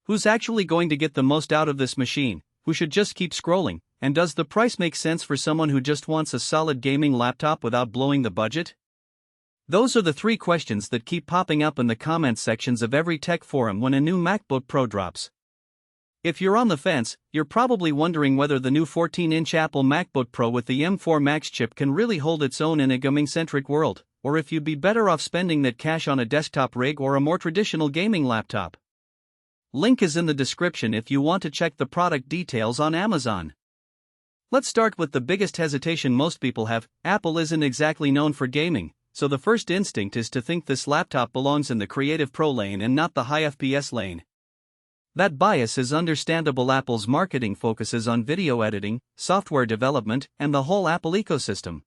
Who's actually going to get the most out of this machine? Who should just keep scrolling? And does the price make sense for someone who just wants a solid gaming laptop without blowing the budget? Those are the three questions that keep popping up in the comment sections of every tech forum when a new MacBook Pro drops. If you're on the fence, you're probably wondering whether the new 14-inch Apple MacBook Pro with the M4 Max chip can really hold its own in a gaming-centric world, or if you'd be better off spending that cash on a desktop rig or a more traditional gaming laptop. Link is in the description if you want to check the product details on Amazon. Let's start with the biggest hesitation most people have. Apple isn't exactly known for gaming, so the first instinct is to think this laptop belongs in the creative pro lane and not the high FPS lane. That bias is understandable. Apple's marketing focuses on video editing, software development, and the whole Apple ecosystem.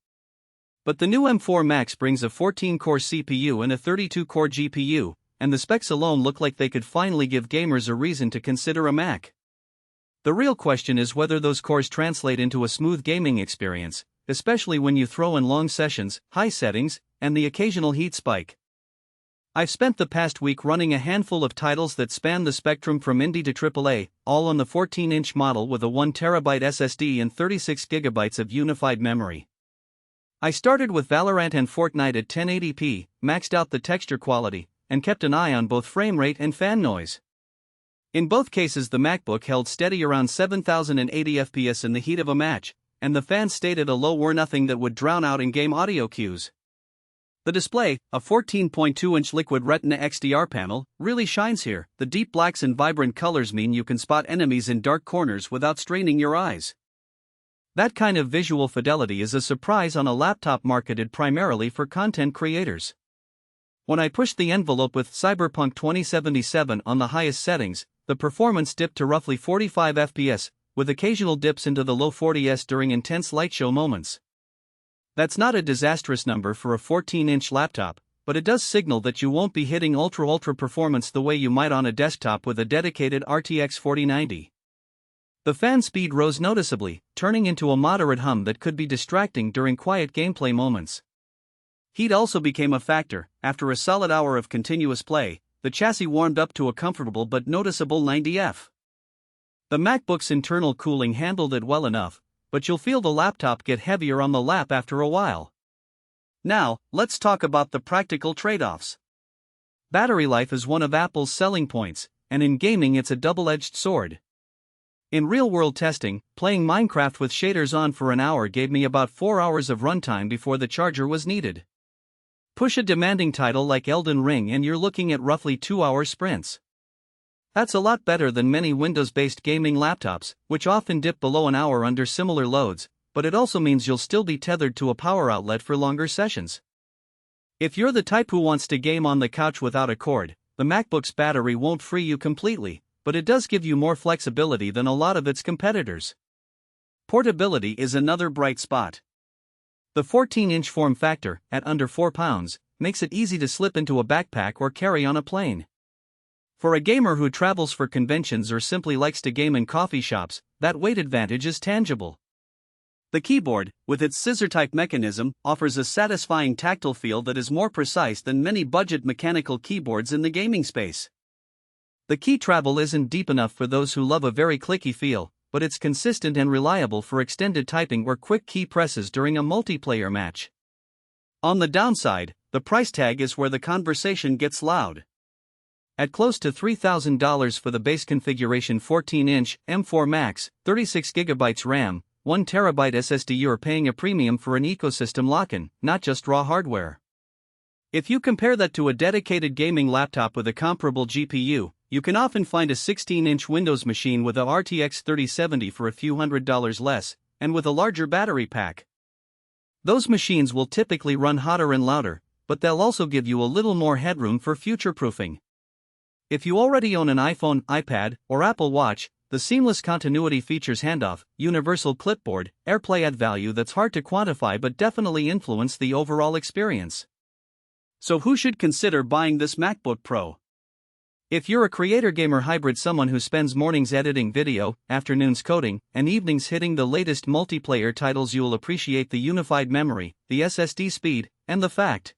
But the new M4 Max brings a 14-core CPU and a 32-core GPU, and the specs alone look like they could finally give gamers a reason to consider a Mac. The real question is whether those cores translate into a smooth gaming experience, especially when you throw in long sessions, high settings, and the occasional heat spike. I've spent the past week running a handful of titles that span the spectrum from indie to AAA, all on the 14-inch model with a 1TB SSD and 36GB of unified memory. I started with Valorant and Fortnite at 1080p, maxed out the texture quality, and kept an eye on both frame rate and fan noise. In both cases, the MacBook held steady around 7080 FPS in the heat of a match, and the fans stayed at a low or nothing that would drown out in-game audio cues. The display, a 14.2-inch liquid Retina XDR panel, really shines here. The deep blacks and vibrant colors mean you can spot enemies in dark corners without straining your eyes. That kind of visual fidelity is a surprise on a laptop marketed primarily for content creators. When I pushed the envelope with Cyberpunk 2077 on the highest settings, the performance dipped to roughly 45 FPS, with occasional dips into the low 40s during intense light show moments. That's not a disastrous number for a 14-inch laptop, but it does signal that you won't be hitting ultra performance the way you might on a desktop with a dedicated RTX 4090. The fan speed rose noticeably, turning into a moderate hum that could be distracting during quiet gameplay moments. Heat also became a factor. After a solid hour of continuous play, the chassis warmed up to a comfortable but noticeable 90°F. The MacBook's internal cooling handled it well enough, but you'll feel the laptop get heavier on the lap after a while. Now, let's talk about the practical trade-offs. Battery life is one of Apple's selling points, and in gaming it's a double-edged sword. In real-world testing, playing Minecraft with shaders on for an hour gave me about 4 hours of runtime before the charger was needed. Push a demanding title like Elden Ring and you're looking at roughly 2-hour sprints. That's a lot better than many Windows-based gaming laptops, which often dip below an hour under similar loads, but it also means you'll still be tethered to a power outlet for longer sessions. If you're the type who wants to game on the couch without a cord, the MacBook's battery won't free you completely, but it does give you more flexibility than a lot of its competitors. Portability is another bright spot. The 14-inch form factor, at under 4 pounds, makes it easy to slip into a backpack or carry on a plane. For a gamer who travels for conventions or simply likes to game in coffee shops, that weight advantage is tangible. The keyboard, with its scissor-type mechanism, offers a satisfying tactile feel that is more precise than many budget mechanical keyboards in the gaming space. The key travel isn't deep enough for those who love a very clicky feel, but it's consistent and reliable for extended typing or quick key presses during a multiplayer match. On the downside, the price tag is where the conversation gets loud. At close to $3,000 for the base configuration 14-inch M4 Max, 36GB RAM, 1TB SSD, you're paying a premium for an ecosystem lock-in, not just raw hardware. If you compare that to a dedicated gaming laptop with a comparable GPU, you can often find a 16-inch Windows machine with a RTX 3070 for a few $100s less, and with a larger battery pack. Those machines will typically run hotter and louder, but they'll also give you a little more headroom for future-proofing. If you already own an iPhone, iPad, or Apple Watch, the seamless continuity features handoff, universal clipboard, AirPlay add value that's hard to quantify but definitely influence the overall experience. So who should consider buying this MacBook Pro? If you're a creator-gamer hybrid, someone who spends mornings editing video, afternoons coding, and evenings hitting the latest multiplayer titles, you'll appreciate the unified memory, the SSD speed, and the fact